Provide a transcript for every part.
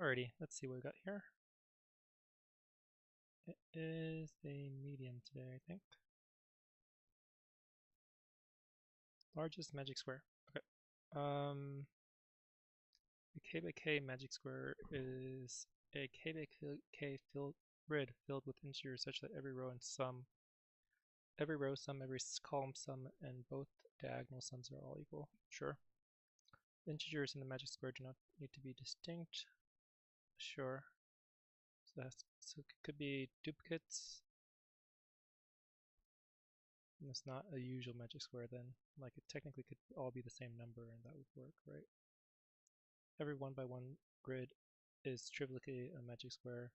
Alrighty, let's see what we got here. It is a medium today, I think. Largest magic square. Okay. A k by k magic square is a k by k grid filled with integers such that every row sum, every column sum, and both diagonal sums are all equal. Sure. Integers in the magic square do not need to be distinct. Sure. So it could be duplicates. And it's not a usual magic square then. Like it technically could all be the same number and that would work, right? Every 1 by 1 grid is trivially a magic square.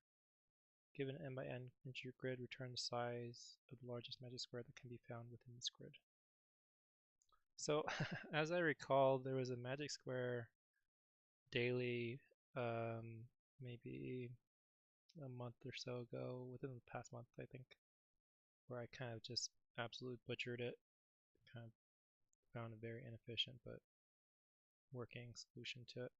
Given n by n integer grid, return the size of the largest magic square that can be found within this grid. So as I recall, there was a magic square daily maybe a month or so ago, within the past month I think, where I kind of just absolutely butchered it, kind of found a very inefficient but working solution to it.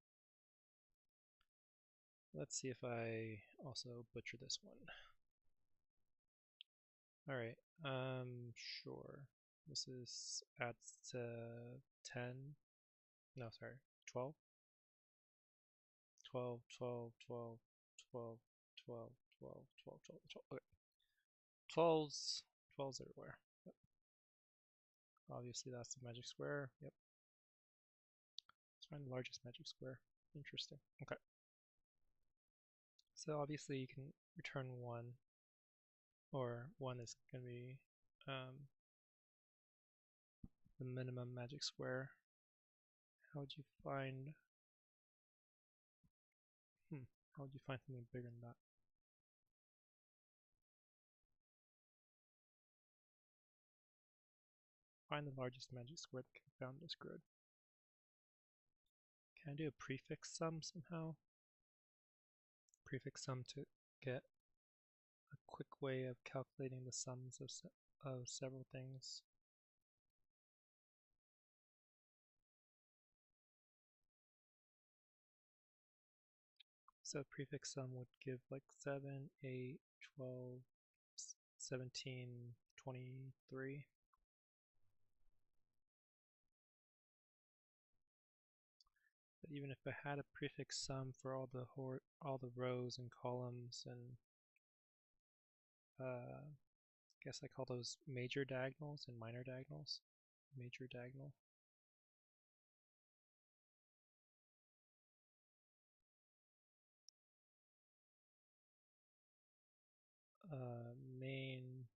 Let's see if I also butcher this one. Alright, sure. This is adds to 10, no, sorry, 12. 12, 12, 12, 12, 12, 12, 12, 12, 12. Okay. 12's everywhere. Yep. Obviously that's the magic square. Yep. Let's find the largest magic square. Interesting. Okay. So obviously you can return 1, or 1 is going to be the minimum magic square. How would you find how would you find something bigger than that? Find the largest magic square that can be found in this grid. Can I do a prefix sum somehow? Prefix sum to get a quick way of calculating the sums of several things. So prefix sum would give like 7, 8, 12, 17, 23. But even if I had a prefix sum for all the rows and columns and I guess I call those major diagonals and minor diagonals. Major diagonal. Main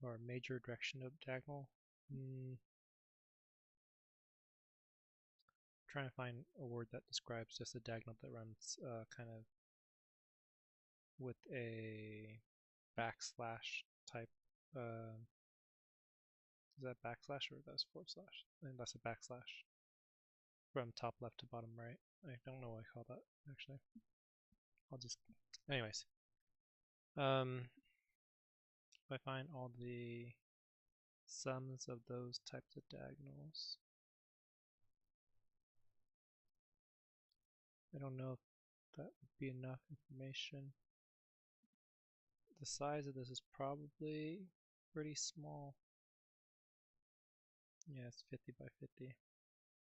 or major direction of diagonal. Trying to find a word that describes just a diagonal that runs kind of with a backslash type. Is that backslash or that's forward slash? I think that's a backslash from top left to bottom right. I don't know what I call that actually. I'll just, anyways. If I find all the sums of those types of diagonals, I don't know if that would be enough information. The size of this is probably pretty small. Yeah, it's 50 by 50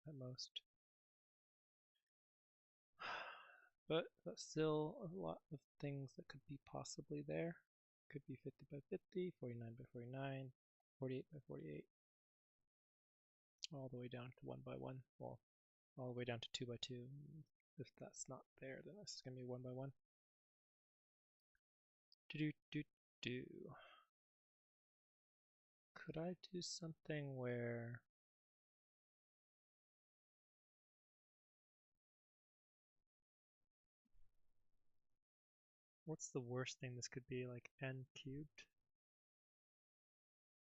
at most. But still a lot of things that could be possibly there. Could be 50 by 50, 49 by 49, 48 by 48, all the way down to 1 by 1. Well, all the way down to 2 by 2. If that's not there, then this is going to be 1 by 1. Could I do something where what's the worst thing this could be, like n cubed?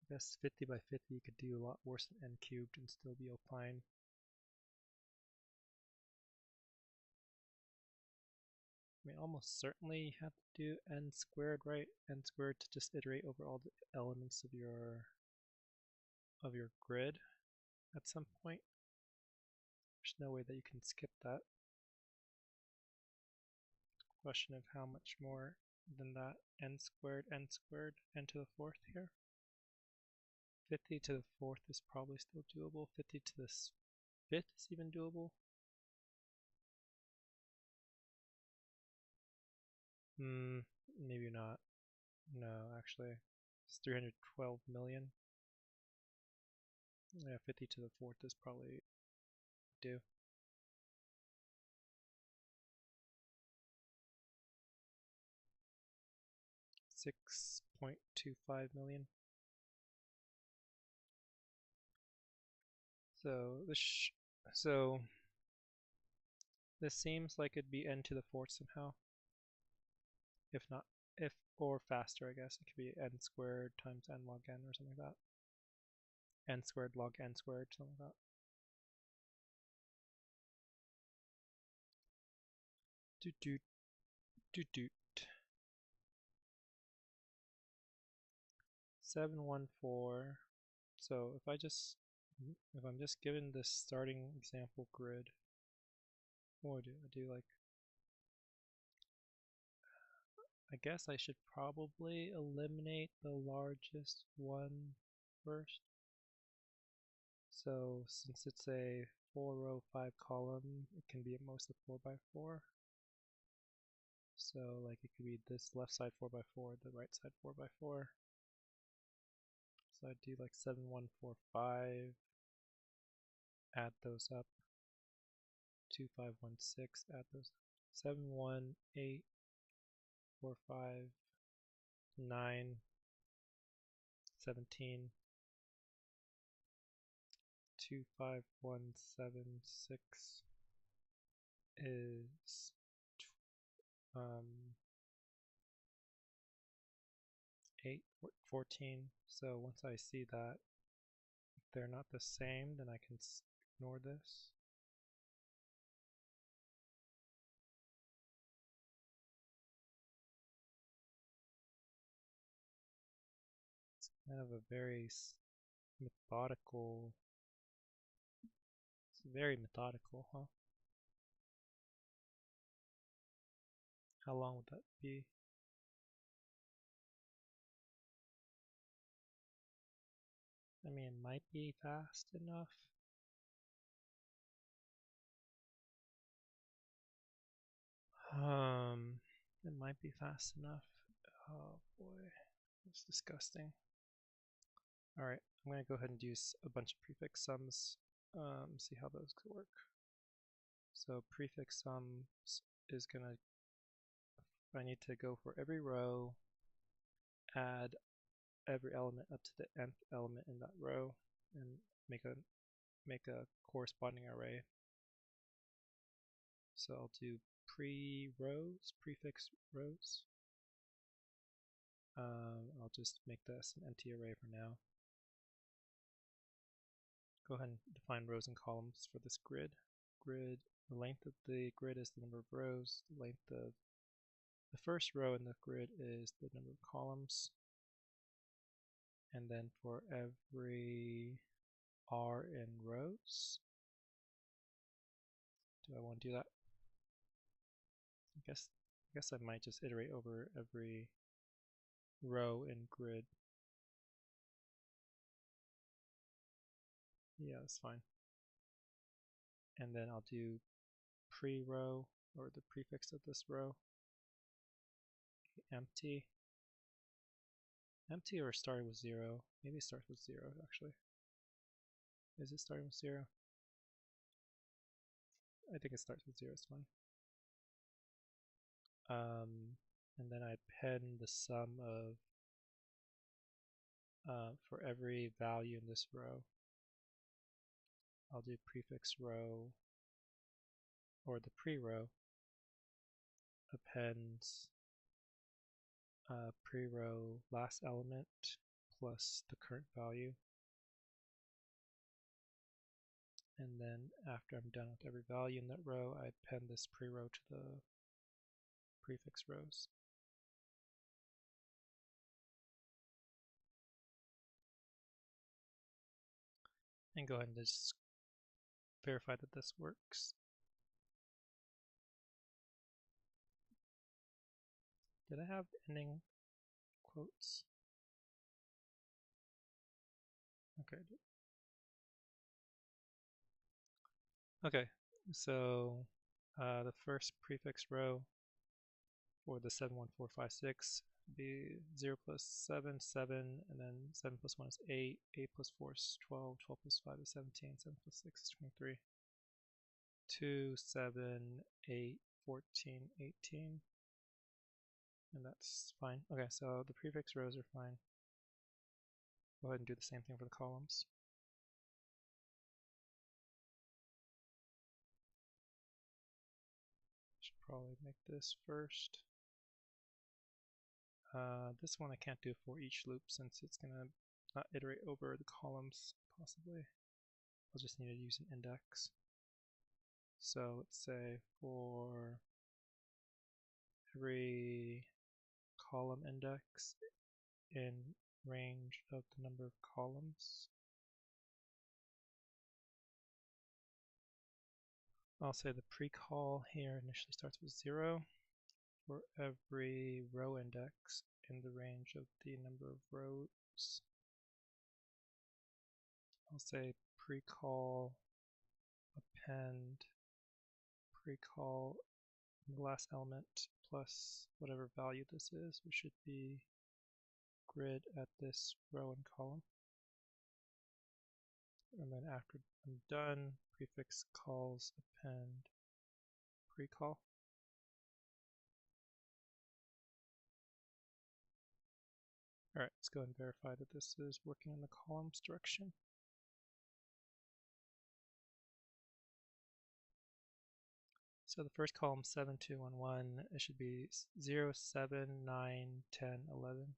I guess 50 by 50 you could do a lot worse than n cubed and still be fine. I mean, almost certainly you have to do n squared, right? N squared to just iterate over all the elements of your of your grid at some point. There's no way that you can skip that. Question of how much more than that n squared, n to the fourth here. 50 to the fourth is probably still doable. 50 to the fifth is even doable. Maybe not. No, actually, it's 312 million. Yeah, 50 to the fourth is probably do. 6.25 million. So this seems like it'd be n to the fourth somehow. If not, or faster, I guess. It could be n squared times n log n or something like that. N squared log n squared, something like that. Doot doot doot doot. 714. So if I'm just given this starting example grid, what do I do? Like, I guess I should probably eliminate the largest one first. So since it's a 4 row 5 column, it can be at most a 4 by 4. So like it could be this left side 4 by 4, the right side 4 by 4. So I'd do like 7145, add those up. 2516, add those up. 71845 9 17 25176 is 8 14. So once I see that if they're not the same, then I can ignore this. It's kind of a very methodical. It's very methodical, huh? How long would that be? I mean, it might be fast enough. It might be fast enough. Oh boy, that's disgusting. Alright, I'm going to go ahead and use a bunch of prefix sums, see how those could work. So prefix sums is going to, I need to go for every row, add every element up to the nth element in that row, and make a corresponding array. So I'll do prefix rows. I'll just make this an empty array for now. Go ahead and define rows and columns for this grid. The length of the grid is the number of rows. The length of the first row in the grid is the number of columns. And then for every r in rows, do I want to do that? I guess I might just iterate over every row in grid. Yeah, that's fine. And then I'll do pre-row, or the prefix of this row, empty. Empty or starting with 0. Maybe it starts with 0 actually. Is it starting with 0? I think it starts with 0, it's fine. And then I append the sum of for every value in this row. I'll do prefix row, or the pre-row appends pre-row last element plus the current value. And then after I'm done with every value in that row, I append this pre-row to the prefix rows. And go ahead and just verify that this works. Did I have ending quotes? Okay. Okay, so the first prefix row for the 71456 be 0 plus 7, 7, and then 7 plus 1 is 8, 8 plus 4 is 12, 12 plus 5 is 17, 7 plus 6 is 23, 2, 7, 8, 14, 18, and that's fine. Okay, so the prefix rows are fine. Go ahead and do the same thing for the columns. Should probably make this first. This one I can't do for each loop since it's going to not iterate over the columns, possibly. I'll just need to use an index. So let's say for every column index in range of the number of columns, I'll say the pre-call here initially starts with 0. For every row index in the range of the number of rows, I'll say pre-call append pre-call the last element plus whatever value this is, which should be grid at this row and column. And then after I'm done, prefix calls append pre-call. Alright, let's go and verify that this is working in the columns direction. So the first column 7, 2, 1, 1, it should be 0, 7, 9, 10, 11.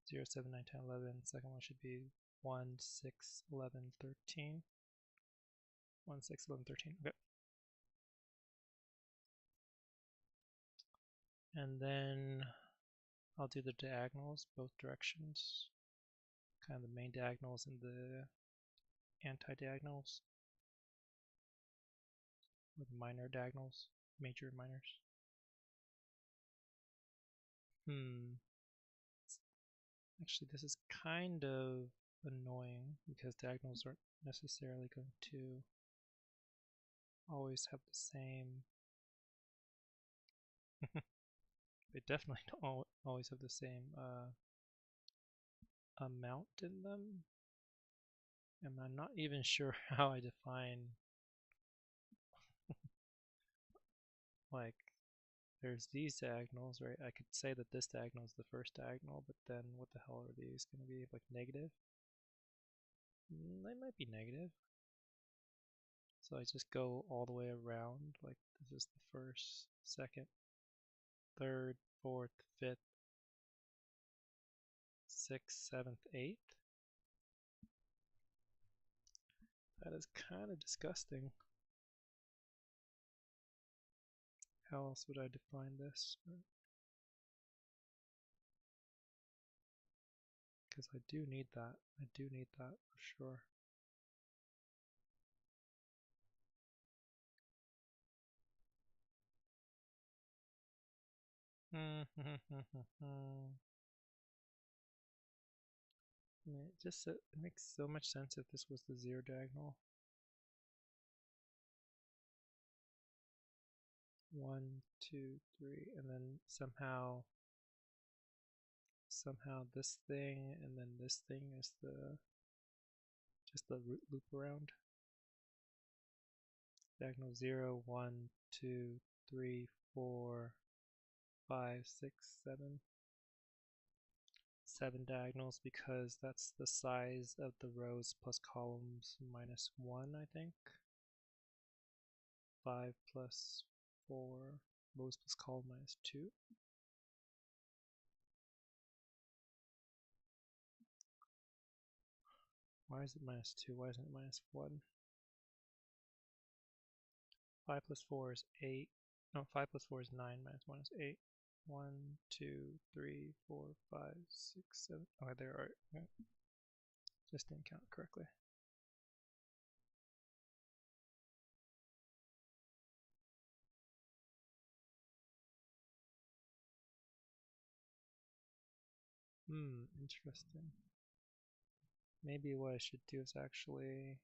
0, 7, 9, 10, 11. Second one should be 1, 6, 11, 13. 1, 6, 11, 13. Okay. And then I'll do the diagonals, both directions. Kind of the main diagonals and the anti-diagonals. Or the minor diagonals, major and minors. Actually, this is kind of annoying because diagonals aren't necessarily going to always have the same. They definitely don't always have the same amount in them. And I'm not even sure how I define like there's these diagonals, right? I could say that this diagonal is the first diagonal, but then what the hell are these going to be? Like negative? They might be negative. So I just go all the way around, like this is the first, second, third, fourth, fifth, sixth, seventh, eighth. That is kind of disgusting. How else would I define this? Because I do need that. I do need that for sure. It makes so much sense if this was the 0 diagonal. 1, 2, 3, and then somehow this thing and then this thing is just the loop around. Diagonal 0, 1, 2, 3, 4, 5, 6, 7. 7 diagonals because that's the size of the rows plus columns minus 1, I think. 5 plus 4 rows plus column minus 2. Why is it minus 2? Why isn't it minus 1? 5 plus 4 is 8. No, 5 plus 4 is 9, minus 1 is 8. 1, 2, 3, 4, 5, 6, 7. Okay, there are. Yeah. Just didn't count correctly. Interesting. Maybe what I should do is actually,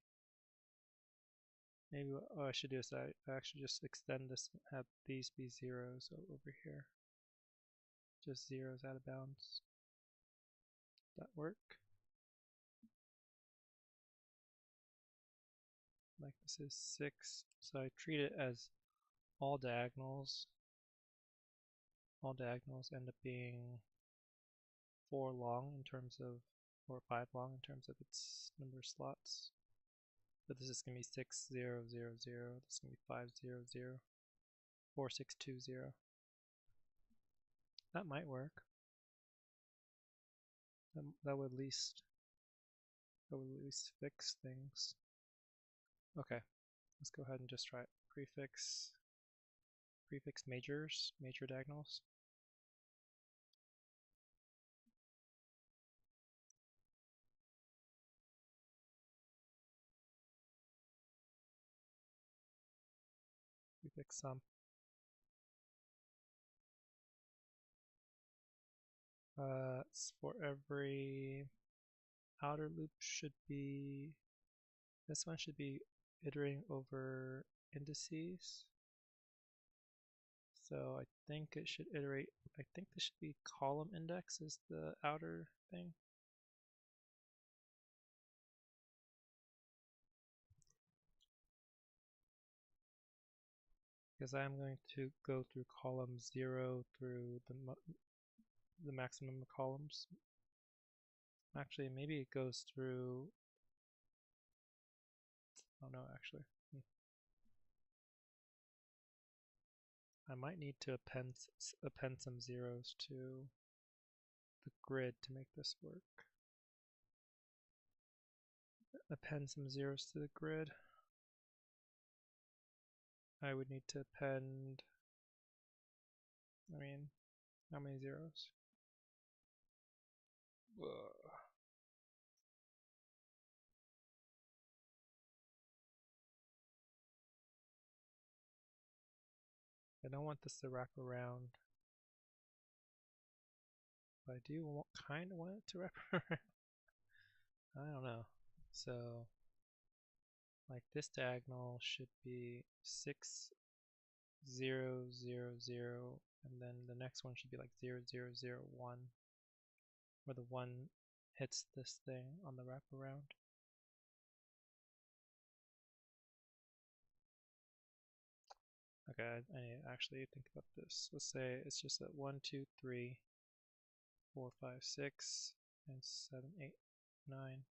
maybe what I should do is I actually just extend this and have these be zeros over here. Just zeros out of bounds. That work? Like this is 6, so I treat it as all diagonals. All diagonals end up being 4 long in terms of, or 5 long in terms of its number of slots. But this is going to be 6, 0, 0, 0. This is going to be 5, 0, 0, 4, 6, 2, 0. That might work. That would at least fix things. Okay, let's go ahead and just try it. Prefix major diagonals. Prefix sum. For every outer loop should be, this one should be iterating over indices. So I think it should iterate, I think this should be column index is the outer thing. Because I'm going to go through column 0 through the maximum of columns. Actually, maybe it goes through, oh no, actually. I might need to append some zeros to the grid to make this work. Append some zeros to the grid. I would need to append, I mean, how many zeros? Ugh. I don't want this to wrap around. But I do kind of want it to wrap around. I don't know. So, like this diagonal should be 6, 0, 0, 0, and then the next one should be like 0, 0, 0, 1, where the 1 hits this thing on the wraparound. Okay, I need to actually think about this. Let's say it's just at 1, 2, 3, 4, 5, 6, and 7, 8, 9.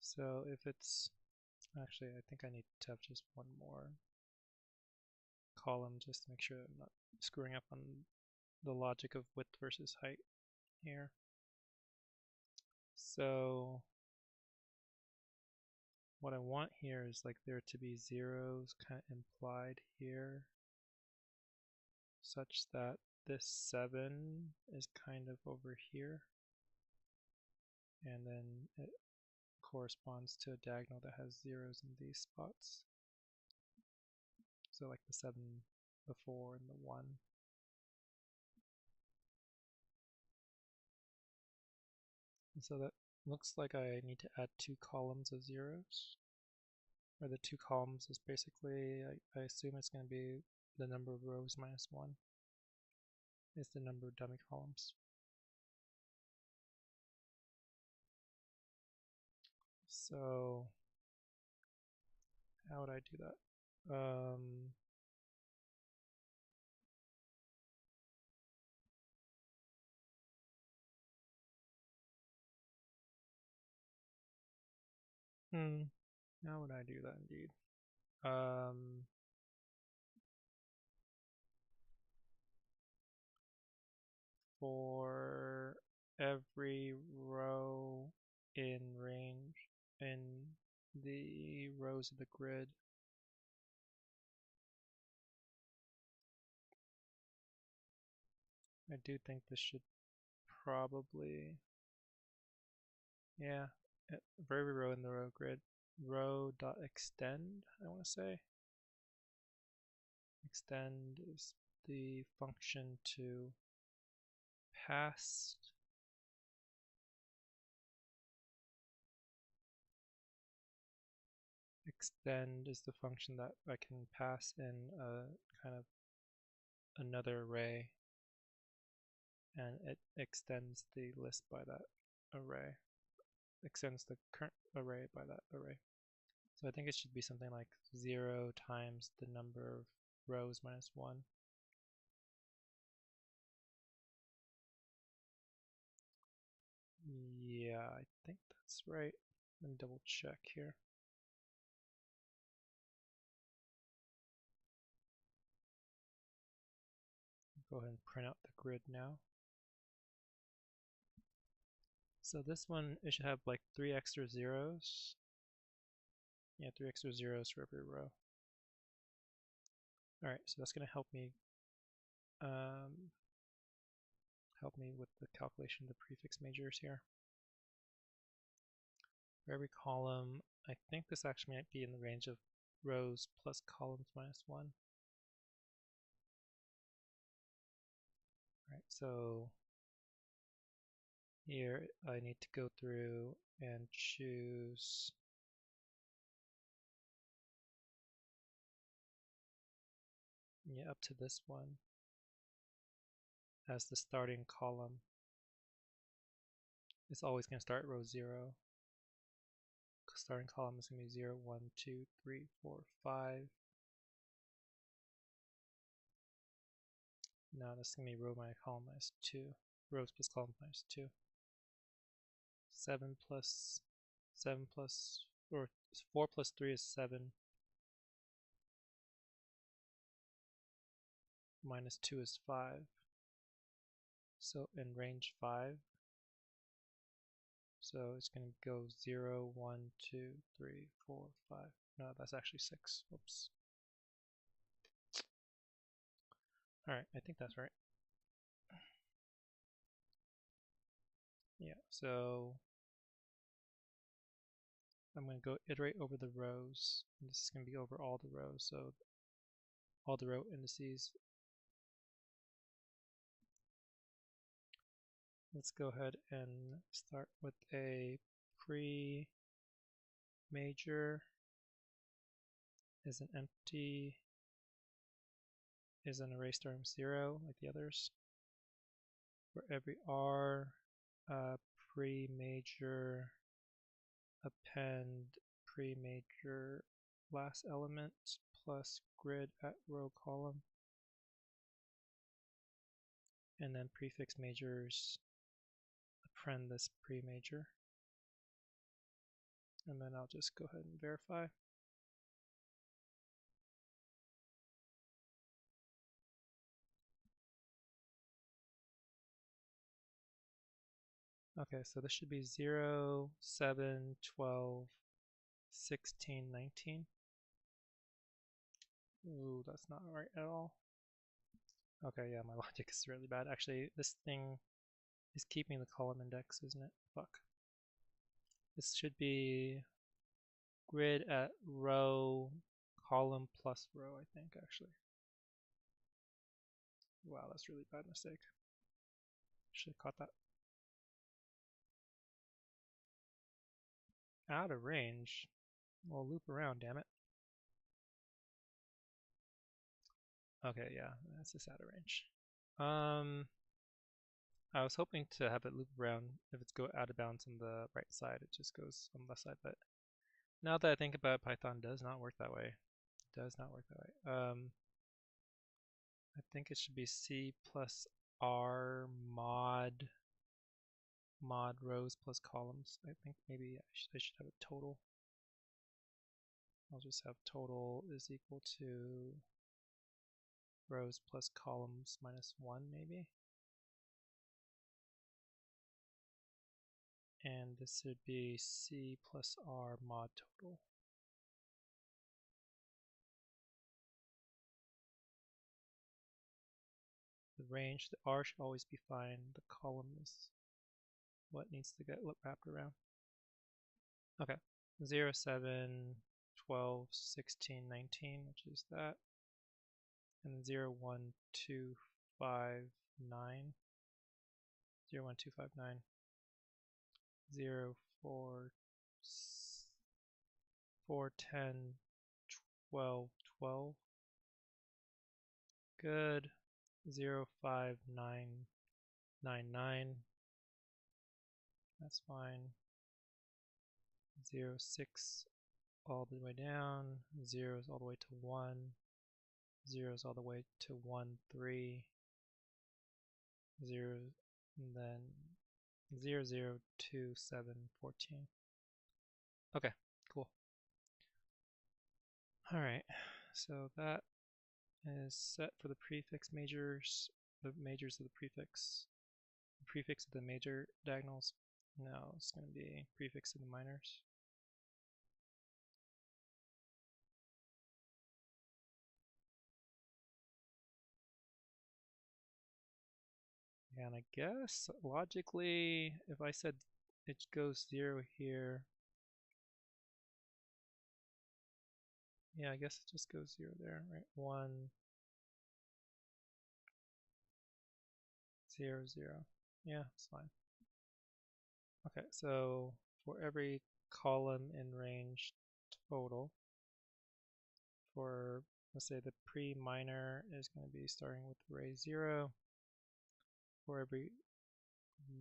So if it's, actually I think I need to have just one more column just to make sure I'm not screwing up on the logic of width versus height here. So what I want here is like there to be zeros kind of implied here, such that this 7 is kind of over here, and then it corresponds to a diagonal that has zeros in these spots. So like the 7, the 4, and the 1. And so that looks like I need to add 2 columns of zeros. Or the 2 columns is basically, I assume it's going to be the number of rows minus 1 is the number of dummy columns. So how would I do that? How would I do that indeed? For every row in range in the rows of the grid, I do think this should probably, yeah, for every row in the row grid, row.extend, I want to say. Extend is the function to passed. Extend is the function that I can pass in a kind of another array, and it extends the list by that array, extends the current array by that array. So I think it should be something like 0 times the number of rows minus 1. Yeah, I think that's right. Let me double check here. Go ahead and print out the grid now. So this one, it should have like 3 extra zeros. Yeah, 3 extra zeros for every row. Alright, so that's going to help me with the calculation of the prefix majors here. For every column, I think this actually might be in the range of rows plus columns minus 1. Alright, so here I need to go through and choose up to this one as the starting column. It's always going to start row 0. Starting column is going to be 0, 1, 2, 3, 4, 5. Now this is going to be row minus column minus 2. Rows plus column minus 2. 7 plus 4 plus 3 is 7. Minus 2 is 5. So in range 5. So it's going to go 0, 1, 2, 3, 4, 5. No, that's actually 6. Whoops. Alright, I think that's right. Yeah, so I'm going to go iterate over the rows. And this is going to be over all the rows, so all the row indices. Let's go ahead and start with a pre-major is an empty, is an array starting with 0 like the others. For every R, pre-major append pre-major last element plus grid at row column, and then prefix majors append this pre-major, and then I'll just go ahead and verify. Okay, so this should be 0, 7, 12, 16, 19. Ooh, that's not right at all. Okay, yeah, my logic is really bad. Actually, this thing is keeping the column index, isn't it? Fuck. This should be grid at row, column plus row, I think, actually. Wow, that's a really bad mistake. Should have caught that. Out of range? Well, loop around, damn it. Okay, yeah, that's just out of range. I was hoping to have it loop around. If it's go out of bounds on the right side, it just goes on the left side. But now that I think about it, Python does not work that way. It does not work that way. I think it should be C plus R mod rows plus columns. I think maybe I should have a total. I'll just have total is equal to rows plus columns minus 1 maybe. And this would be C plus R mod total. The range, the R should always be fine. The column is what needs to get wrapped around. Okay, 0, 7, 12, 16, 19, which is that. And 0, 1, 2, 5, 9. 01259 0 4 4 10 12 12. Good. 05999. That's fine. 06 all the way down. Zeros all the way to 1. Zeros all the way to 1 3. 0 and then 0 0 2 7 14. Okay, cool. All right, so that is set for the prefix majors, the majors of the prefix of the major diagonals. Now it's going to be prefix of the minors. And I guess logically, if I said it goes 0 here, yeah, I guess it just goes 0 there, right? 1 0 0. Yeah, it's fine. Okay, so for every column in range total, for let's say the pre-minor is going to be starting with array 0. For every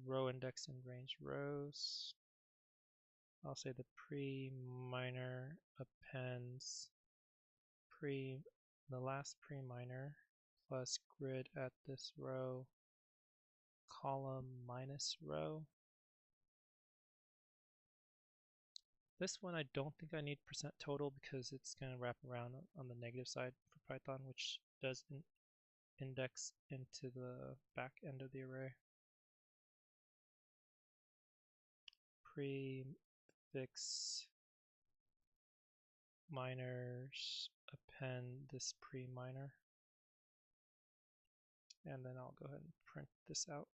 row index in range rows, I'll say the pre-minor appends the last pre-minor plus grid at this row, column minus row. This one I don't think I need percent total because it's going to wrap around on the negative side for Python, which does index into the back end of the array. Prefix minors append this pre-minor, and then I'll go ahead and print this out.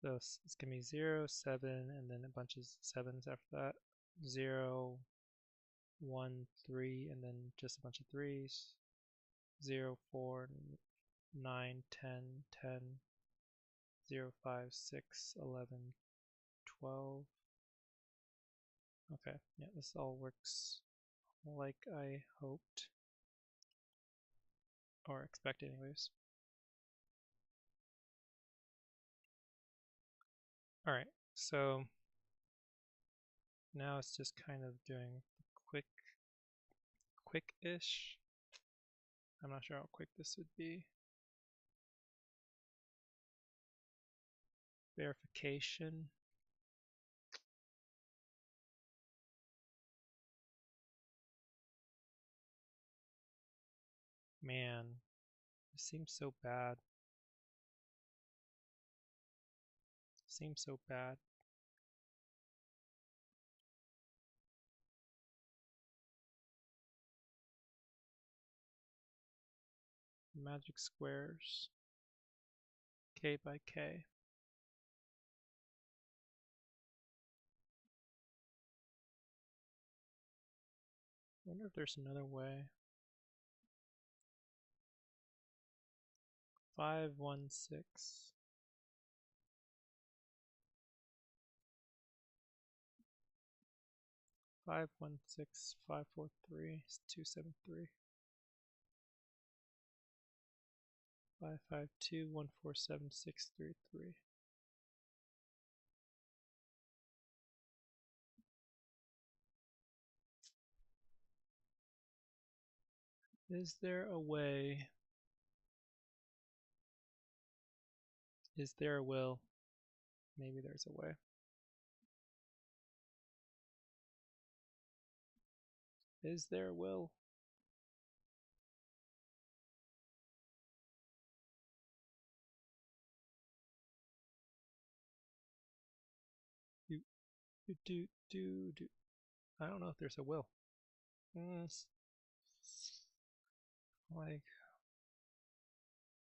So it's going to be 0, 7, and then a bunch of 7s after that. 0, 1, 3, and then just a bunch of 3s. 0, 4, 9, 10, 10, 0, 5, 6, 11, 12. Okay, yeah, this all works like I hoped, or expected anyways. Alright, so now it's just kind of doing quick-ish. I'm not sure how quick this would be. Verification. Man, it seems so bad. Seems so bad. Magic squares. K by K. I wonder if there's another way. 516. 516, 543, 273. 552, 147, 633. Is there a way? Is there a will? Maybe there's a way. Is there a will? Do. I don't know if there's a will. Like,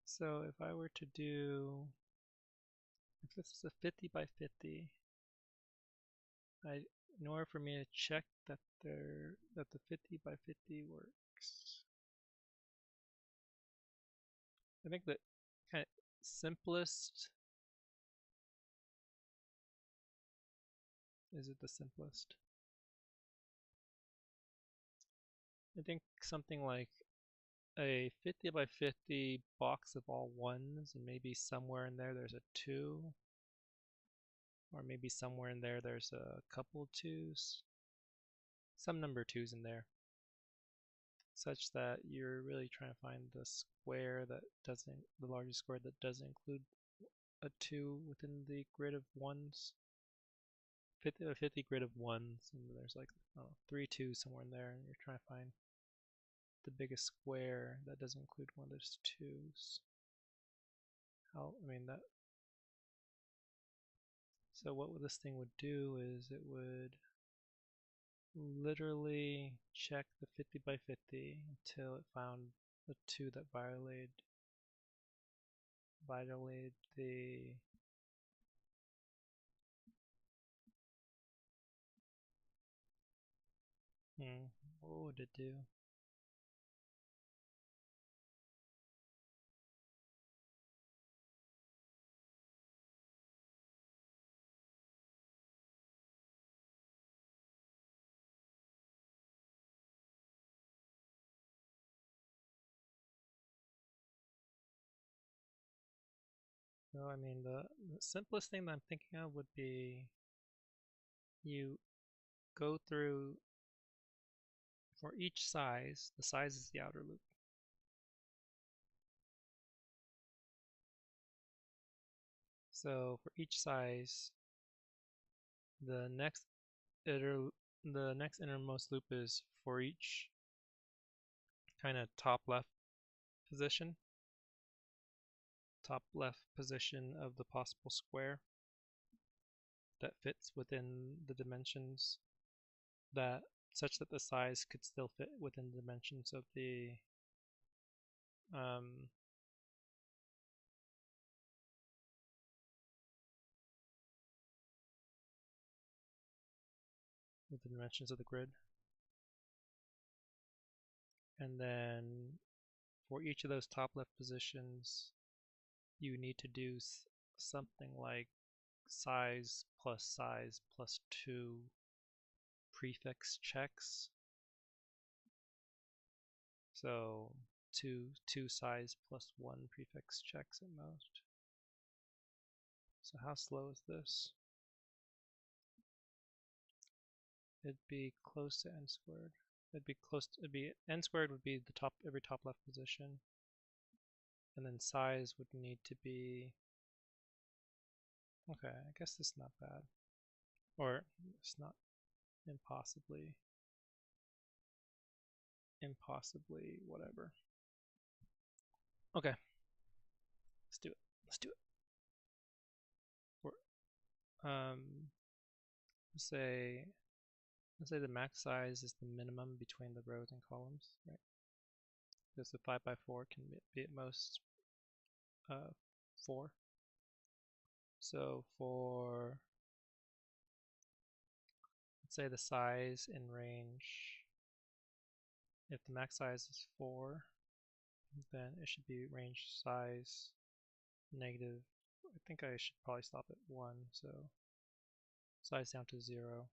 so if I were to do, if this is a 50 by 50, in order for me to check that the 50 by 50 works, I think the kind of simplest, is it the simplest? I think something like a 50 by 50 box of all ones, and maybe somewhere in there there's a 2, or maybe somewhere in there there's a couple 2's, some number of 2's in there, such that you're really trying to find the square that doesn't, the largest square that doesn't include a 2 within the grid of 1's. 50 by 50 grid of 1's, and there's like, I don't know, 3 2's somewhere in there, and you're trying to find the biggest square that doesn't include one of those 2's. How, I mean, that, so what this thing would do is it would literally check the 50 by 50 until it found the 2 that violated the what would it do? So I mean, the simplest thing that I'm thinking of would be you go through, for each size, the size is the outer loop. So for each size, the next innermost loop is for each kind of top left position of the possible square that fits within the dimensions, that such that the size could still fit within the dimensions of the grid. And then for each of those top left positions, you need to do something like size plus 2 prefix checks. So two size plus 1 prefix checks at most. So how slow is this? It'd be close to n squared. N squared would be the every top left position, and then size would need to be, okay, I guess this is not bad, or it's not impossibly whatever. Okay, let's do it. Let's say the max size is the minimum between the rows and columns, right? Because the 5 by 4 can be at most 4. So for, let's say the size in range, if the max size is 4, then it should be range size negative, I think I should probably stop at 1, so size down to 0,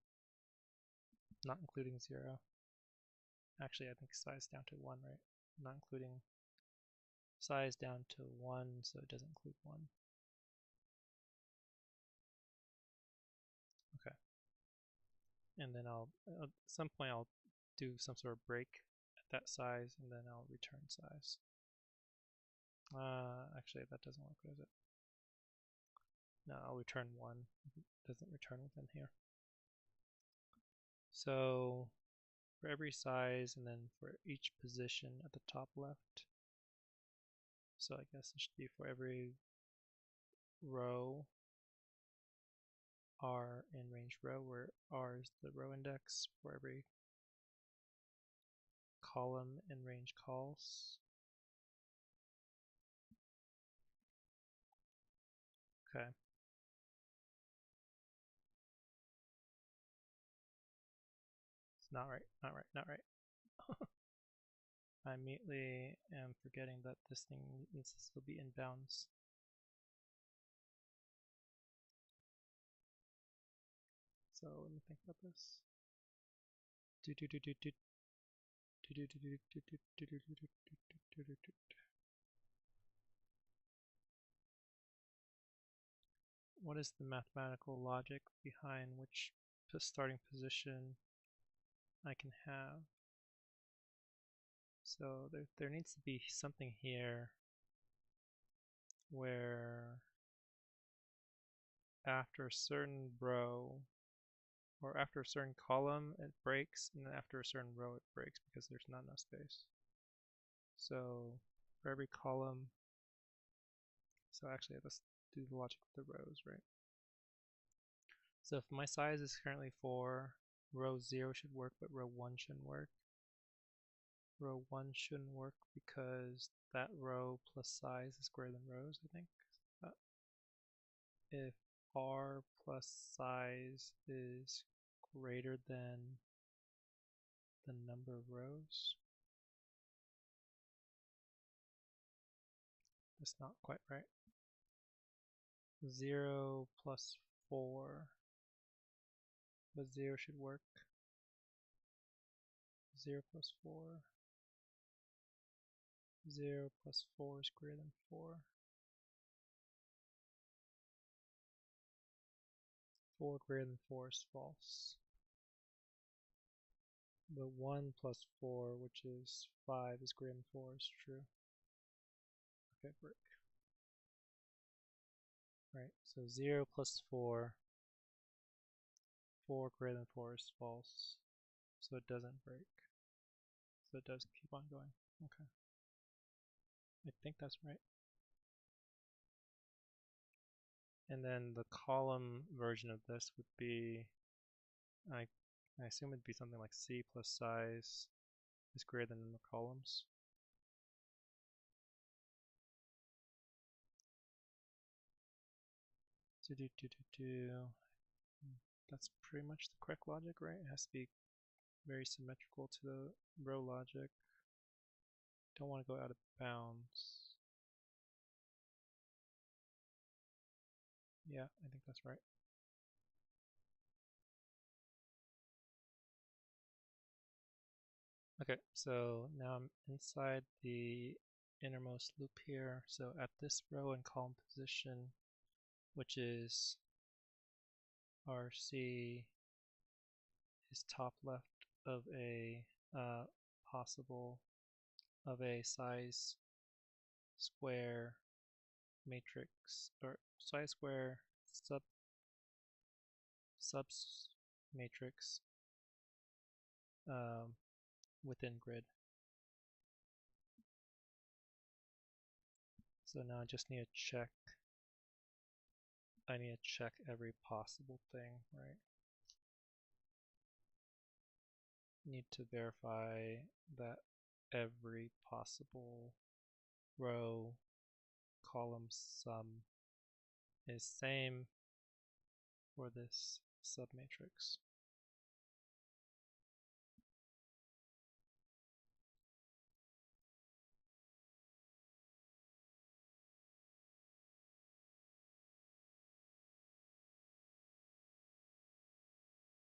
not including 0. Actually, I think size down to 1, right? Not including size down to 1, so it doesn't include 1. Okay. And then at some point I'll do some sort of break at that size, and then I'll return size. Actually, that doesn't work, does it? No, I'll return 1 if it doesn't return within here. So for every size, and then for each position at the top left, so I guess it should be for every row, R in range row, where R is the row index, for every column in range cols. Okay. It's not right, not right, not right. I immediately am forgetting that this thing needs to still be in bounds. So let me think about this. What is the mathematical logic behind which starting position I can have? So there needs to be something here where after a certain row or after a certain column it breaks, and then after a certain row it breaks because there's not enough space. So for every column, so actually let's do the logic with the rows, right? So if my size is currently 4, row 0 should work, but row 1 shouldn't work. Row 1 shouldn't work because that row plus size is greater than rows, I think. If r plus size is greater than the number of rows, that's not quite right. 0 plus 4, but 0 should work. 0 plus 4, 0 plus 4 is greater than 4. 4 greater than 4 is false. But 1 plus 4, which is 5, is greater than 4 is true. Okay, break. Right, so 0 plus 4, 4 greater than 4 is false. So it doesn't break. So it does keep on going. Okay. I think that's right. And then the column version of this would be, I assume it'd be something like C plus size is greater than the columns. That's pretty much the correct logic, right? It has to be very symmetrical to the row logic. Don't want to go out of bounds. Yeah, I think that's right. Okay, so now I'm inside the innermost loop here. So at this row and column position, which is RC, is top left of a possible of a size square matrix or size square subs matrix within grid. So now I just need to check. I need to check every possible thing, right? Need to verify that every possible row column sum is same for this submatrix.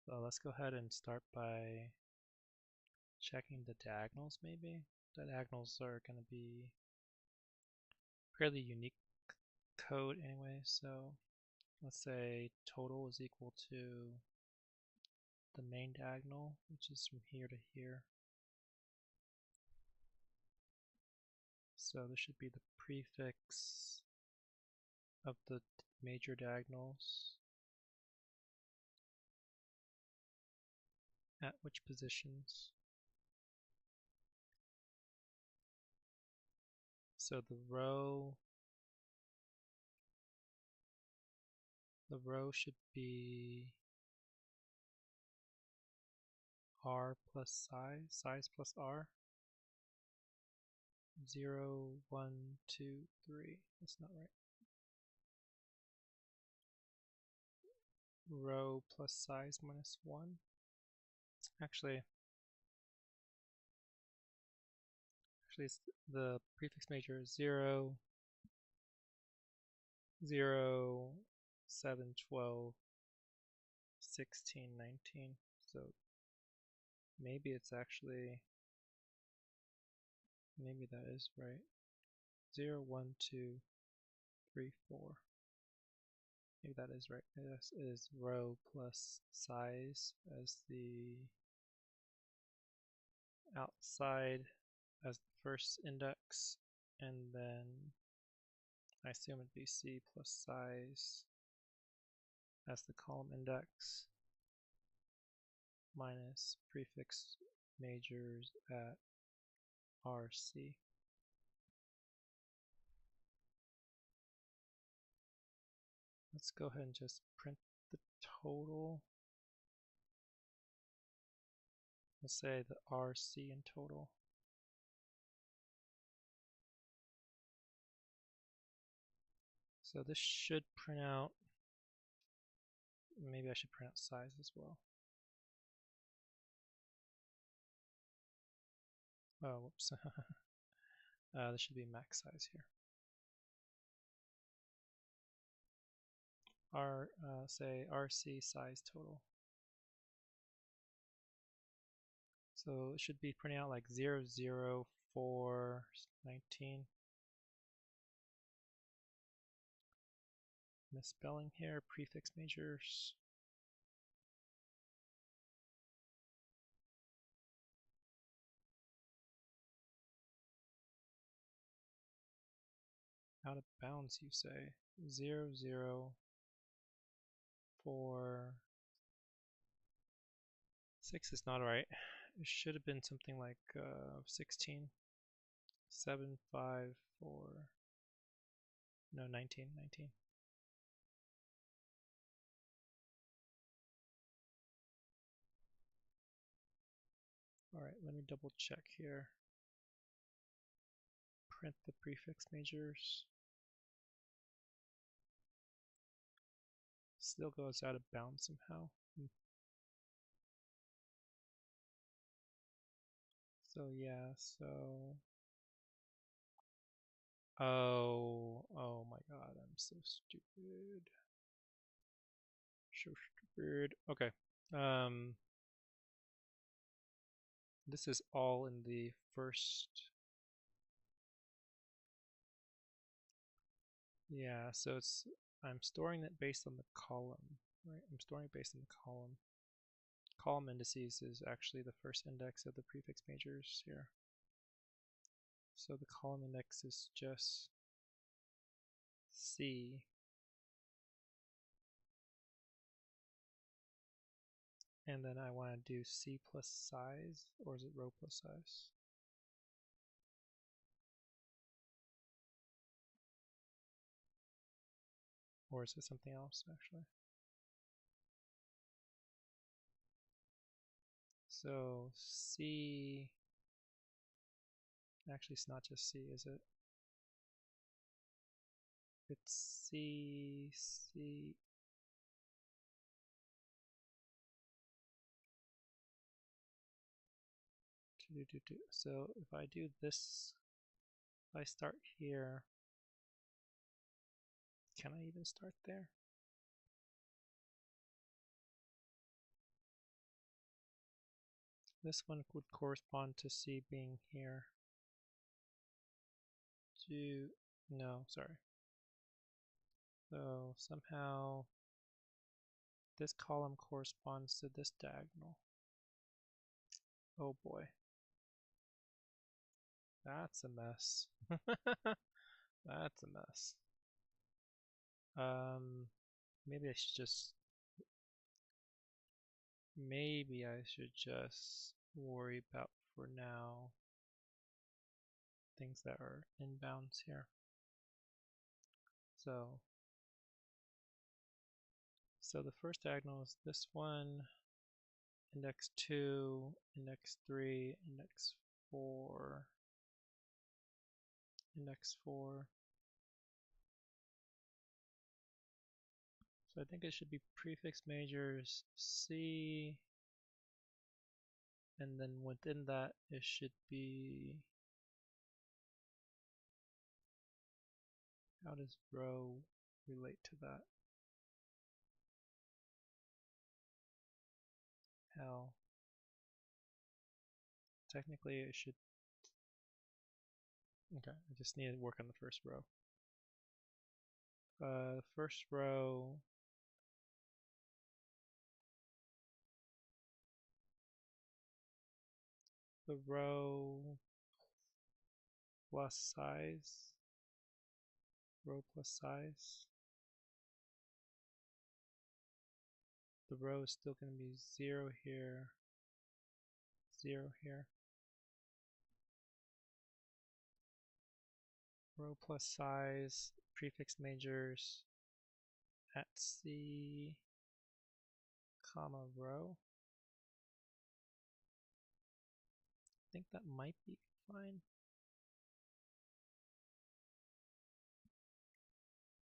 So let's go ahead and start by checking the diagonals maybe. The diagonals are going to be fairly unique code anyway, so let's say total is equal to the main diagonal, which is from here to here. So this should be the prefix of the major diagonals at which positions. So the row should be r plus size plus r. 0, 1, 2, 3. That's not right. Row plus size minus 1. Actually, it's the prefix major is 0, 0, 7, 12, 16, 19. So maybe it's actually, maybe that is right. 0, 1, 2, 3, 4. Maybe that is right. This is row plus size as the outside as the first index, and then I assume it'd be C plus size as the column index minus prefix majors at RC. Let's go ahead and just print the total. Let's say the RC in total. So this should print out, maybe I should print out size as well. Oh, whoops. This should be max size here. Say RC size total. So it should be printing out like 0, 0, 4, 19. Misspelling here, prefix majors. Out of bounds, you say. 0, 0, 4, 6 is not right. It should have been something like 16, 7, 5, 4, no, 19, 19. Alright, let me double check here. Print the prefix majors. Still goes out of bounds somehow. So yeah, so oh my god, I'm so stupid. So stupid. Okay. This is all in the first. Yeah, so I'm storing it based on the column, right? I'm storing it based on the column. Column indices is actually the first index of the prefix majors here. So the column index is just C. And then I want to do C plus size, or is it row plus size? Or is it something else, actually? So C, actually it's not just C, is it? It's C, C. So if I do this, if I start here, can I even start there? This one would correspond to C being here. No, sorry. So somehow this column corresponds to this diagonal. Oh boy. That's a mess. That's a mess. Maybe I should just worry about for now things that are inbounds here. So the first diagonal is this one, index 2, index 3, index 4, index 4. So I think it should be prefix majors C, and then within that it should be, how does row relate to that? Hell. Technically it should, okay, I just need to work on the first row. First row, the row plus size, row plus size. The row is still going to be 0 here, 0 here. Row plus size, prefix majors at C, comma row. I think that might be fine.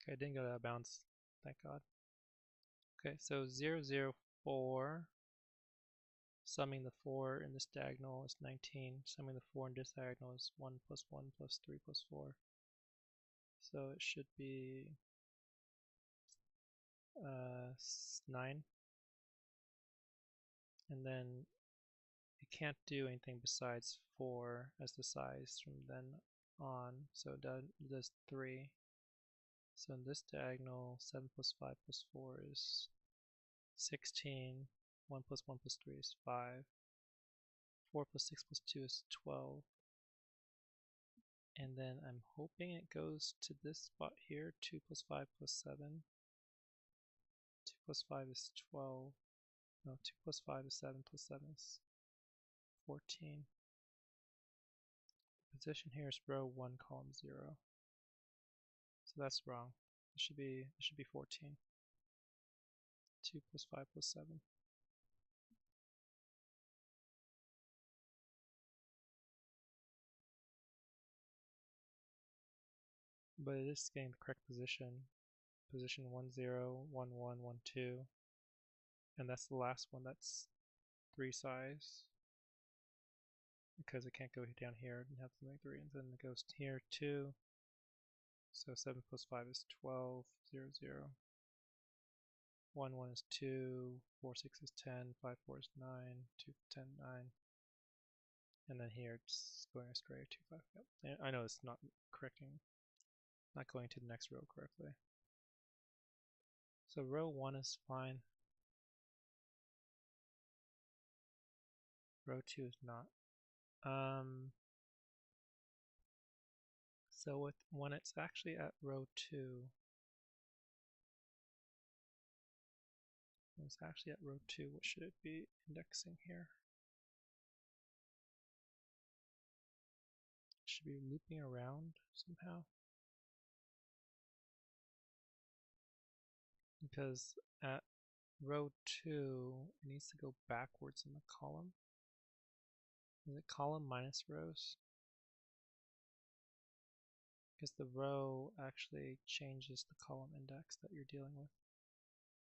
Okay, I didn't go out of bounds, thank God. Okay, so 0, 0, 4. Summing the 4 in this diagonal is 19. Summing the 4 in this diagonal is 1 plus 1 plus 3 plus 4. So it should be 9. And then it can't do anything besides 4 as the size from then on. So it does 3. So in this diagonal, 7 plus 5 plus 4 is 16. 1 plus 1 plus 3 is 5. 4 plus 6 plus 2 is 12. And then I'm hoping it goes to this spot here, 2 plus 5 plus 7. 2 plus 5 is 12. No, 2 plus 5 is 7 plus 7 is 14. The position here is row 1, column 0. So that's wrong. It should be 14. 2 plus 5 plus 7. But it is getting the correct position. Position 1, 0, 1, 1, 1, 2. And that's the last one that's 3 size. Because it can't go down here and have something 3. And then it goes here 2. So 7 plus 5 is 12, 0, 0. 1, 1 is 2, 4, 6 is 10, 5, 4 is 9, 2, 10, 9. And then here it's going astray, 2, 5. Yep. I know it's not going to the next row correctly. So row 1 is fine. Row 2 is not. So when it's actually at row 2, when it's actually at row 2, what should it be indexing here? It should be looping around somehow. Because at row 2, it needs to go backwards in the column. Is it column minus rows? Because the row actually changes the column index that you're dealing with.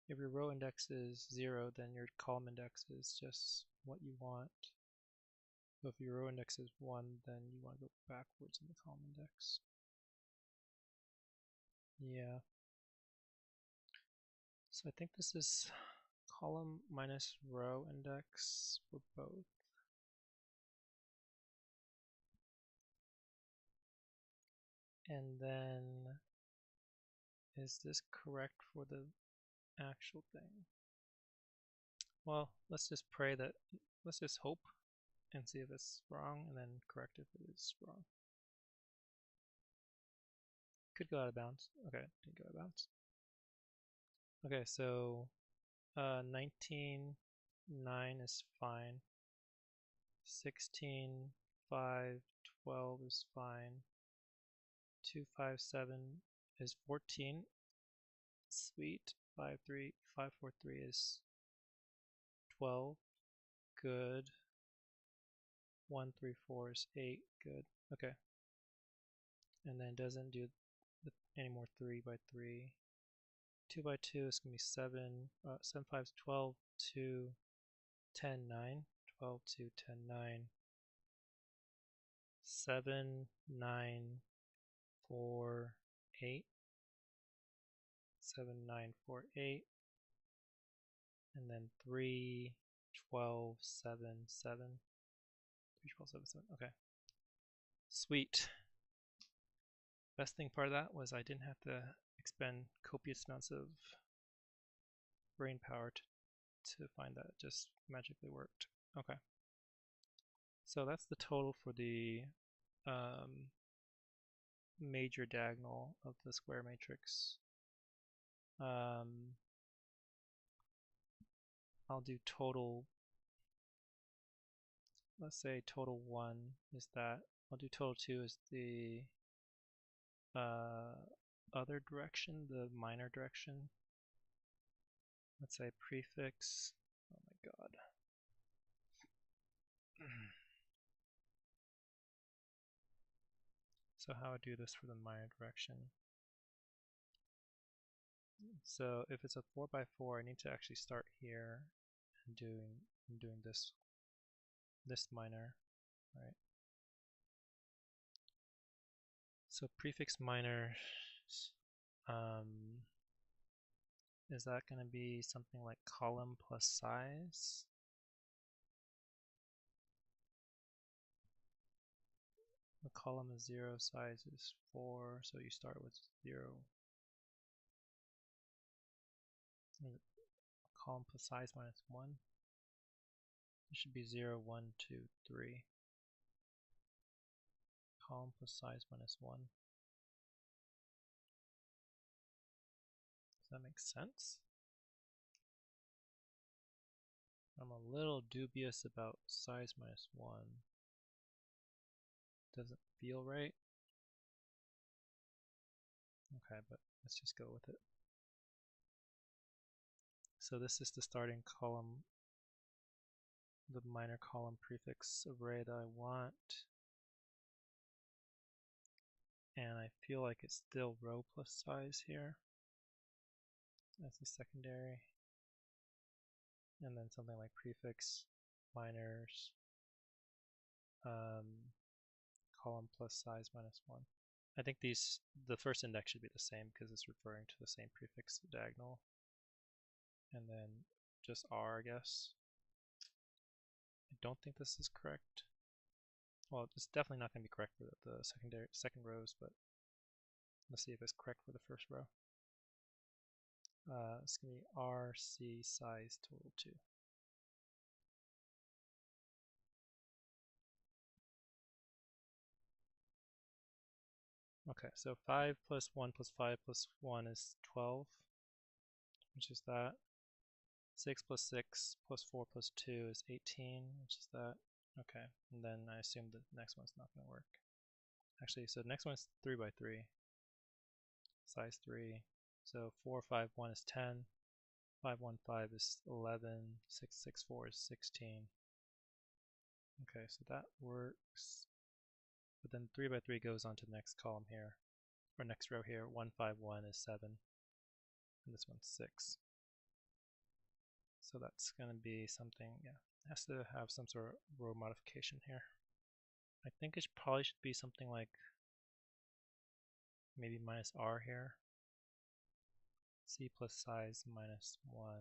If your row index is 0, then your column index is just what you want. So if your row index is 1, then you want to go backwards in the column index. Yeah. So I think this is column minus row index for both. And then, is this correct for the actual thing? Well, let's just pray that, let's just hope and see if it's wrong, and then correct if it is wrong. Could go out of bounds. Okay, didn't go out of bounds. Okay, so 19, 9 is fine. 16, 5, 12 is fine. 2, 5, 7 is 14. Sweet. 5, 3, 5, 4, 3 is 12. Good. 1, 3, 4 is 8. Good. Okay. And then it doesn't do any more 3 by 3. 2 by 2 is going to be 7. 7, 5 is 12. 2, 10, 9. 12, 2, 10, 9, 7, 9, 4, 8, 7, 9, 4, 8, and then 3, 12, 7, 7, 3, 12, 7, 7. Okay. Sweet. Best thing part of that was I didn't have to expend copious amounts of brain power to find that. It just magically worked. Okay. So that's the total for the major diagonal of the square matrix. I'll do total, let's say total 1 is that. I'll do total 2 is the other direction, the minor direction. Let's say prefix, oh my god. So how I do this for the minor direction. So if it's a 4x4, I need to actually start here and doing this minor, right? So prefix minor, is that going to be something like column plus size? The column is 0, size is 4, so you start with 0. Column plus size minus 1. It should be 0, 1, 2, 3. Column plus size minus 1. Does that make sense? I'm a little dubious about size minus 1. Doesn't feel right. Okay, but let's just go with it. So this is the starting column, the minor column prefix array that I want. And I feel like it's still row plus size here. That's the secondary. And then something like prefix minors, column plus size minus 1. I think the first index should be the same because it's referring to the same prefix diagonal. And then just R, I guess. I don't think this is correct. Well, it's definitely not going to be correct for the second rows, but let's see if it's correct for the first row. It's going to be RC size total 2. Okay, so 5 plus 1 plus 5 plus 1 is 12, which is that. 6 plus 6 plus 4 plus 2 is 18, which is that. Okay, and then I assume the next one's not going to work. Actually, so the next one's 3 by 3, size 3. So 4, 5, 1 is 10, 5, 1, 5 is 11, 6, 6, 4 is 16. Okay, so that works. But then 3 by 3 goes on to the next column here, or next row here. 1, 5, 1 is 7, and this one's 6. So that's going to be something, yeah, it has to have some sort of row modification here. I think it probably should be something like maybe minus R here. C plus size minus 1.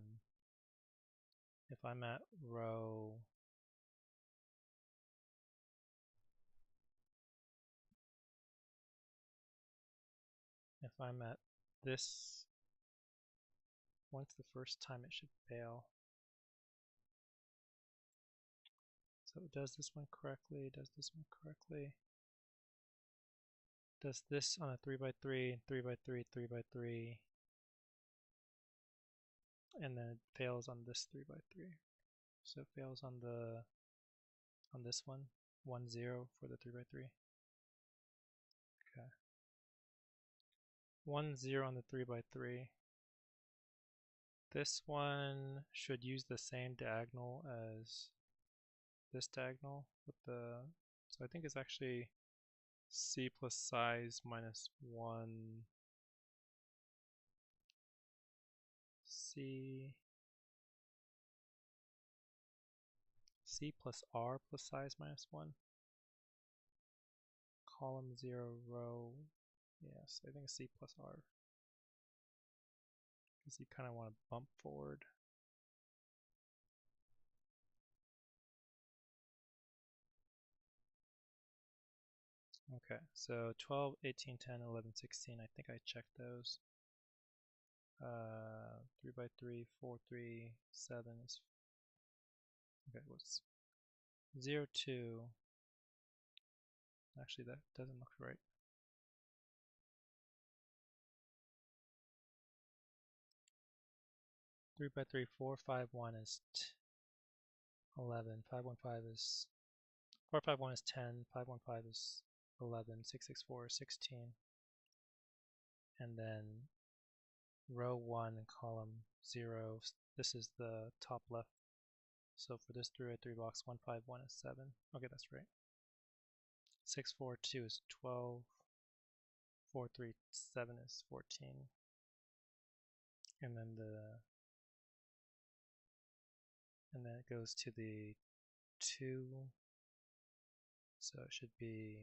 If I'm at row this, once the first time it should fail. So it does this one correctly, does this one correctly. Does this on a 3 by 3, 3 by 3, 3 by 3. And then it fails on this 3 by 3. So it fails on this one, 1, 0 for the 3 by 3. Okay. 1, 0 on the 3 by 3. This one should use the same diagonal as this diagonal with so I think it's actually C plus size minus 1 C C plus R plus size minus 1. Column 0, row, yes, I think C plus R. Because you kind of want to bump forward. Okay, so 12, 18, 10, 11, 16, I think I checked those. 3 by 3, 4, 3, 7 is, okay, what's 0, 2, actually that doesn't look right. 3 by 3, 4, 5, 1 is 11, 5, 1, 5 is, 4, 5, 1 is 10, 5, 1, 5 is 11, 6, 6, 4 is 16, and then row 1 and column 0, this is the top left. So for this 3 by 3 box, 1, 5, 1 is 7. Okay, that's right. 6, 4, 2 is 12. 4, 3, 7 is 14. And then it goes to the 2. So it should be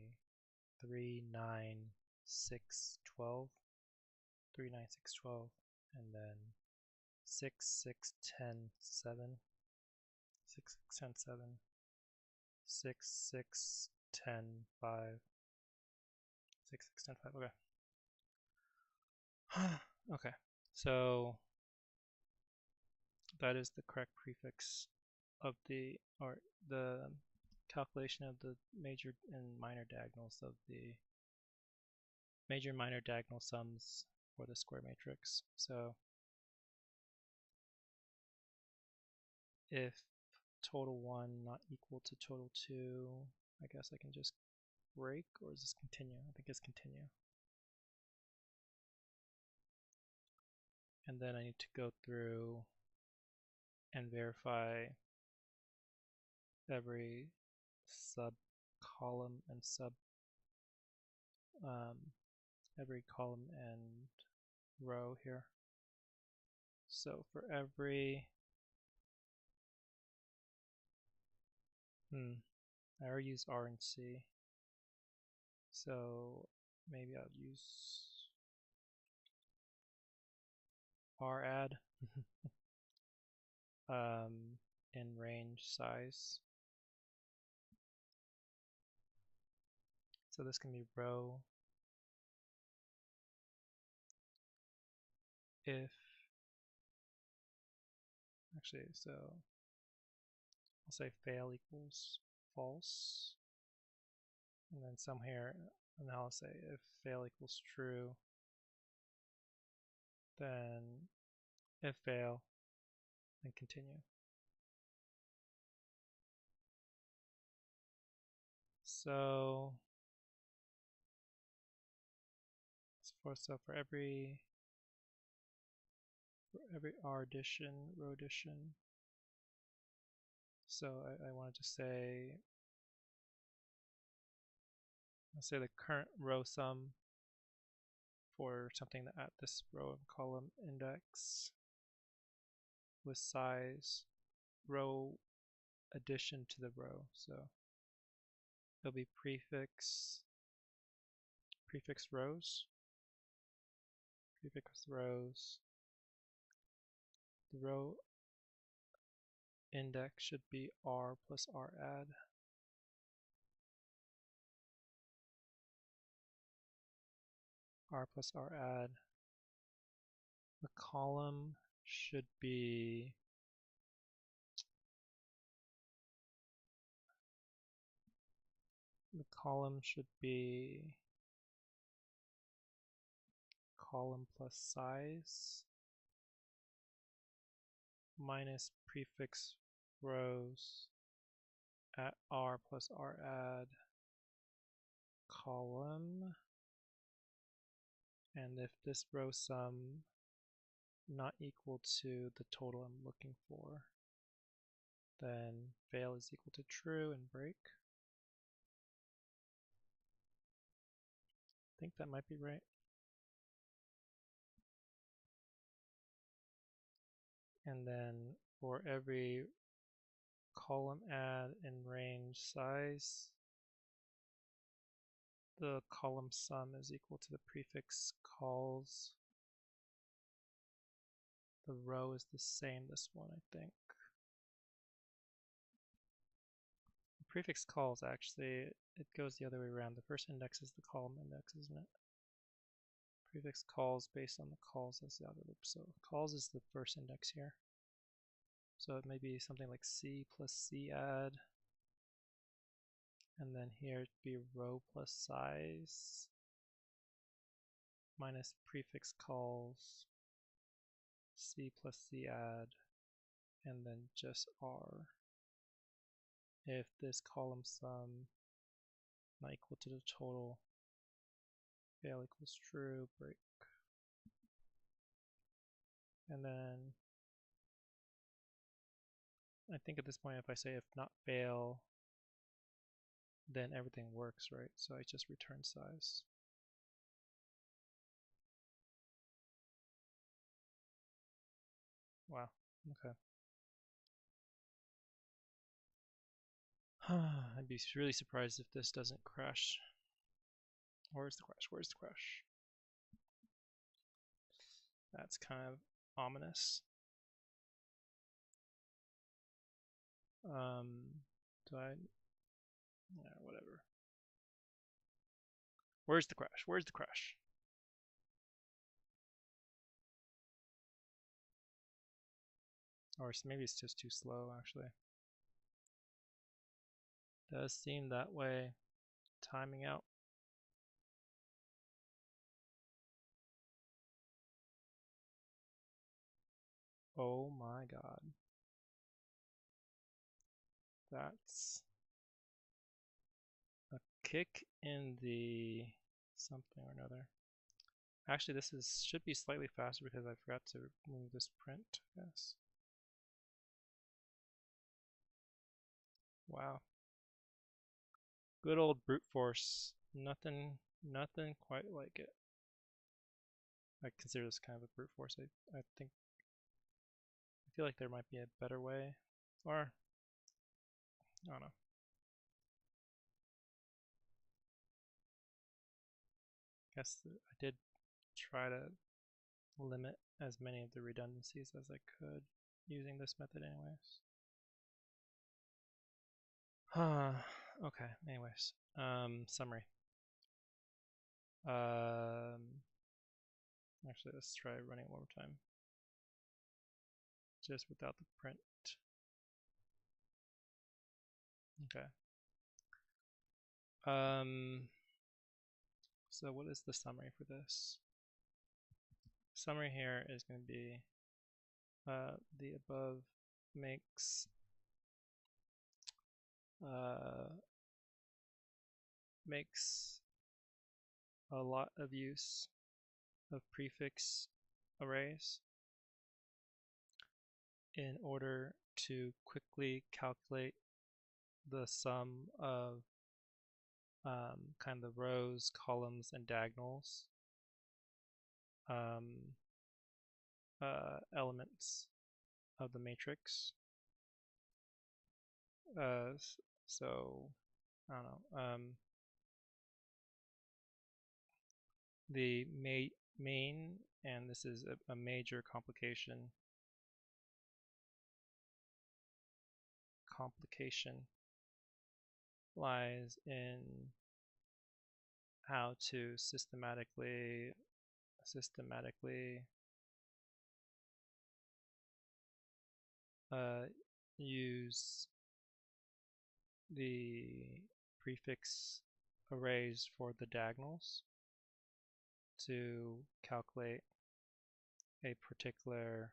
3, 9, 6, 12. 3, 9, 6, 12. And then 6, 6, 10, 7. 6, 6, 10, 7. 6, 6, 10, 5. 6, 6, 10, 5. Okay. Okay, so that is the correct prefix of the calculation of the major and minor diagonals of the major and minor diagonal sums for the square matrix. So if total 1 not equal to total 2, I guess I can just break, or is this continue? I think it's continue. And then I need to go through and verify every sub column and every column and row here. So for every I already use R and C, so maybe I'll use R add in range size. So this can be row if actually, so I'll say fail equals false, and then some here, and now I'll say if fail equals true, then if fail, then continue. So for every R addition, row addition, so I wanted to say, let's say the current row sum for something at this row and column index with size row addition to the row. So it'll be prefix rows. The row index should be R plus R add. R plus R add. The column should be column plus size minus prefix rows at R plus R add column, and if this row sum not equal to the total I'm looking for, then fail is equal to true and break. I think that might be right. And then for every column add in range size. The column sum is equal to the prefix calls. The row is the same, this one, I think. The prefix calls, actually, it goes the other way around. The first index is the column index, isn't it? Prefix calls based on the calls as the outer loop. So calls is the first index here. So it may be something like C plus C add. And then here it'd be row plus size minus prefix calls C plus C add, and then just R. If this column sum not equal to the total, fail equals true, break. And then I think at this point if I say if not fail, then everything works, right? So I just return size. Wow, okay. I'd be really surprised if this doesn't crash. Where's the crash? Where's the crash? That's kind of ominous. Do I? Yeah, whatever. Where's the crash? Where's the crash? Or maybe it's just too slow, actually. Does seem that way. Timing out. Oh my god. That's a kick in the something or another. Actually, this should be slightly faster because I forgot to remove this print. Yes. Wow. Good old brute force. Nothing quite like it. I consider this kind of a brute force. I think I feel like there might be a better way, or I don't know. I guess I did try to limit as many of the redundancies as I could using this method anyways. Okay, anyways. Summary. Actually, let's try running it one more time. Just without the print. Okay. So what is the summary for this? Summary here is going to be the above makes a lot of use of prefix arrays in order to quickly calculate the sum of kind of rows, columns, and diagonals elements of the matrix. So I don't know. The main, and this is a major complication lies in how to systematically use the prefix arrays for the diagonals to calculate a particular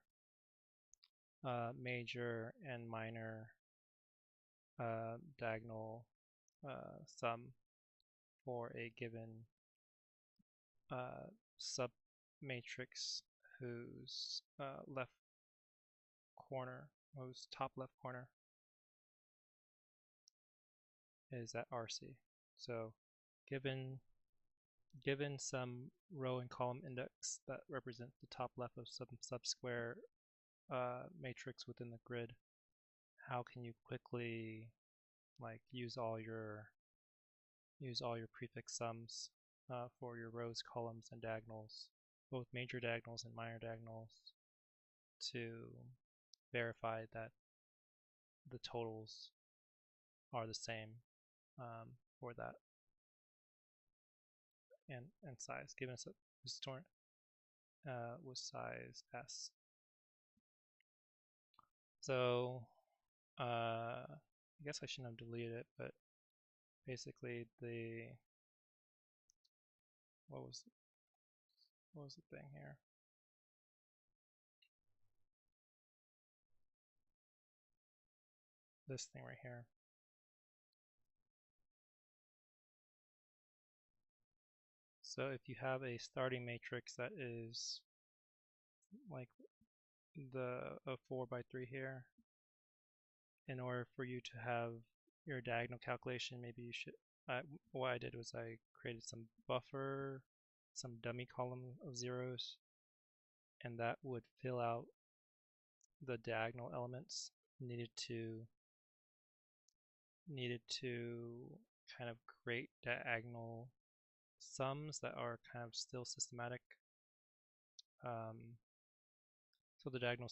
major and minor diagonal sum for a given submatrix whose top left corner is at RC. So given some row and column index that represent the top left of some subsquare matrix within the grid, how can you quickly like use all your prefix sums for your rows, columns, and diagonals, both major diagonals and minor diagonals, to verify that the totals are the same for that and size, given us with size s. So I guess I shouldn't have deleted it, but basically what was the thing here? This thing right here. So if you have a starting matrix that is like a 4x3 here, in order for you to have your diagonal calculation, maybe you should, what I did was I created some buffer, some dummy column of zeros, and that would fill out the diagonal elements needed to kind of create diagonal sums that are kind of still systematic. So the diagonal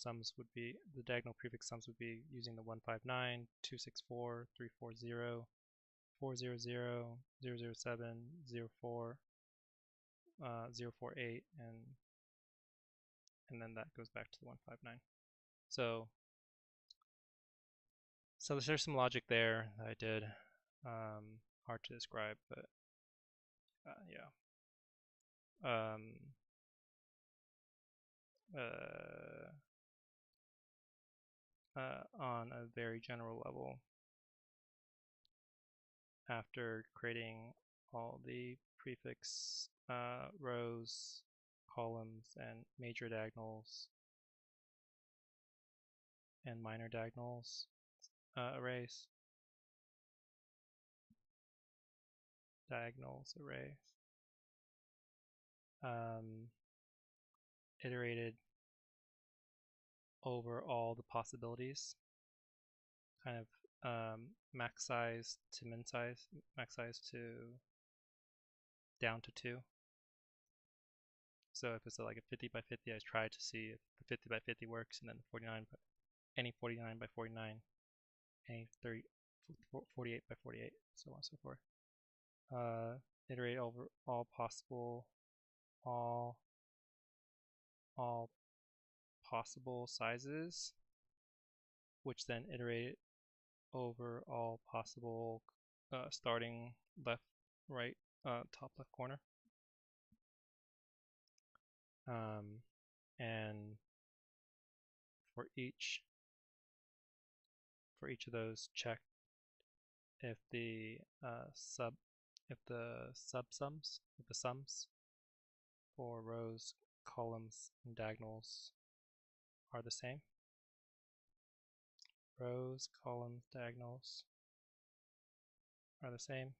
prefix sums would be using the 159, 264, 340, 400, 007, 04, 048, and then that goes back to the 159. So there's some logic there that I did. Hard to describe, but yeah. On a very general level, after creating all the prefix rows, columns, and major diagonals and minor diagonals arrays, iterated over all the possibilities, kind of max size to min size, max size to down to 2. So if it's like a 50 by 50, I try to see if the 50 by 50 works, and then the any 49 by 49, any 48 by 48, so on and so forth. Iterate over all possible sizes, which then iterate over all possible starting left, right, top left corner. And for each of those, check if the sums for rows, columns, and diagonals are the same. Rows, columns, diagonals are the same.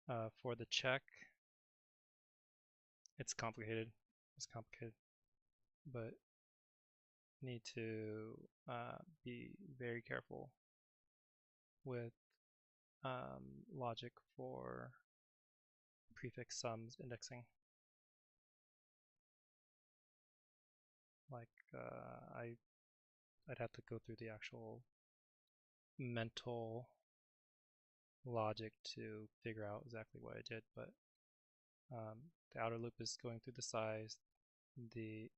For the check, it's complicated, but need to be very careful with logic for prefix sums indexing. Like I'd have to go through the actual mental logic to figure out exactly what I did, but the outer loop is going through the size, the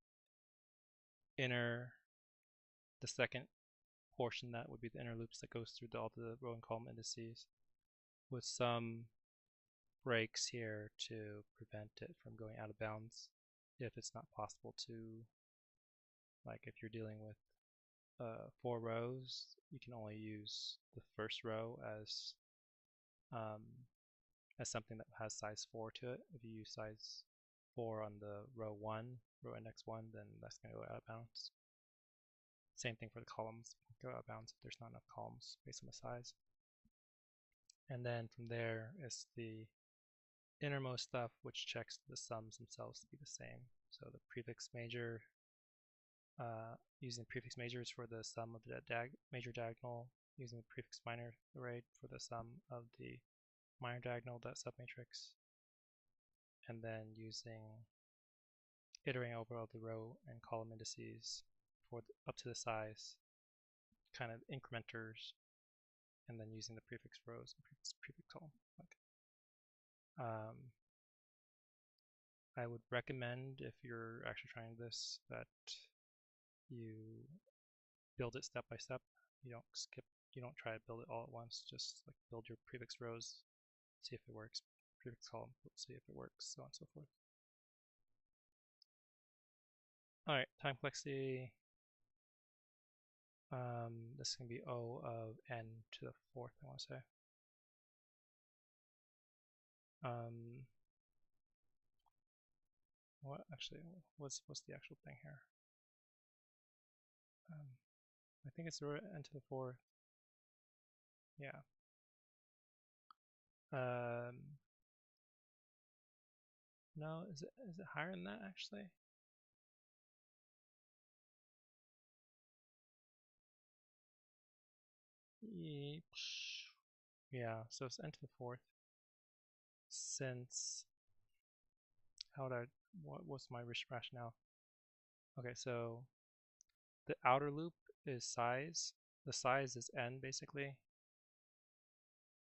second portion, that would be the inner loops that goes through all the row and column indices, with some breaks here to prevent it from going out of bounds if it's not possible to, like if you're dealing with 4 rows, you can only use the first row as something that has size 4 to it. If you use size 4 on the row index 1, then that's going to go out of bounds. Same thing for the columns, go out of bounds if there's not enough columns based on the size. And then from there is the innermost stuff, which checks the sums themselves to be the same. So the prefix major using prefix majors for the sum of the major diagonal, using the prefix minor array for the sum of the minor diagonal dot submatrix, and then iterating over all the row and column indices for up to the size, kind of incrementers, and then using the prefix rows and prefix column. I would recommend, if you're actually trying this, that you build it step by step. You don't try to build it all at once. Just like build your prefix rows, see if it works. Prefix column, see if it works, so on and so forth. Alright, time complexity. This can be O of n to the fourth, I want to say. What actually? What's the actual thing here? I think it's n to the fourth. Yeah. No, is it higher than that actually? Yeah, so it's n to the fourth. Since what's my rationale? Okay, so the outer loop is size. The size is n basically.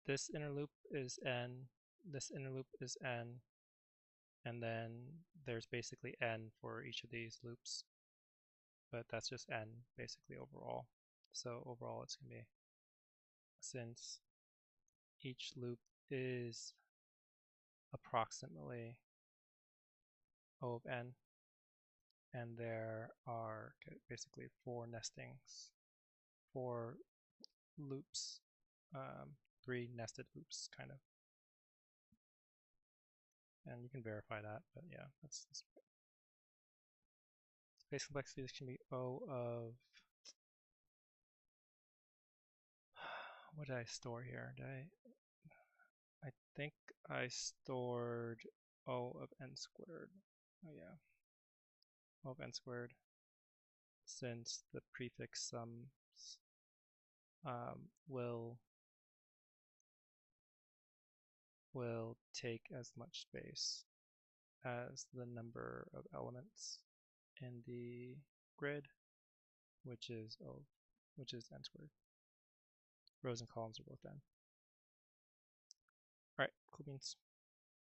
This inner loop is n. This inner loop is n. And then there's basically n for each of these loops. But that's just n basically overall. So overall it's going to be, since each loop is approximately O of n, and there are basically 4 nestings, 4 loops, 3 nested loops kind of. And you can verify that, but yeah, that's space complexity. This can be O of, what did I store here? I think I stored O of n squared. Oh yeah, O of n squared, since the prefix sums will take as much space as the number of elements in the grid, which is n squared. Rows and columns are both n. All right, cool beans.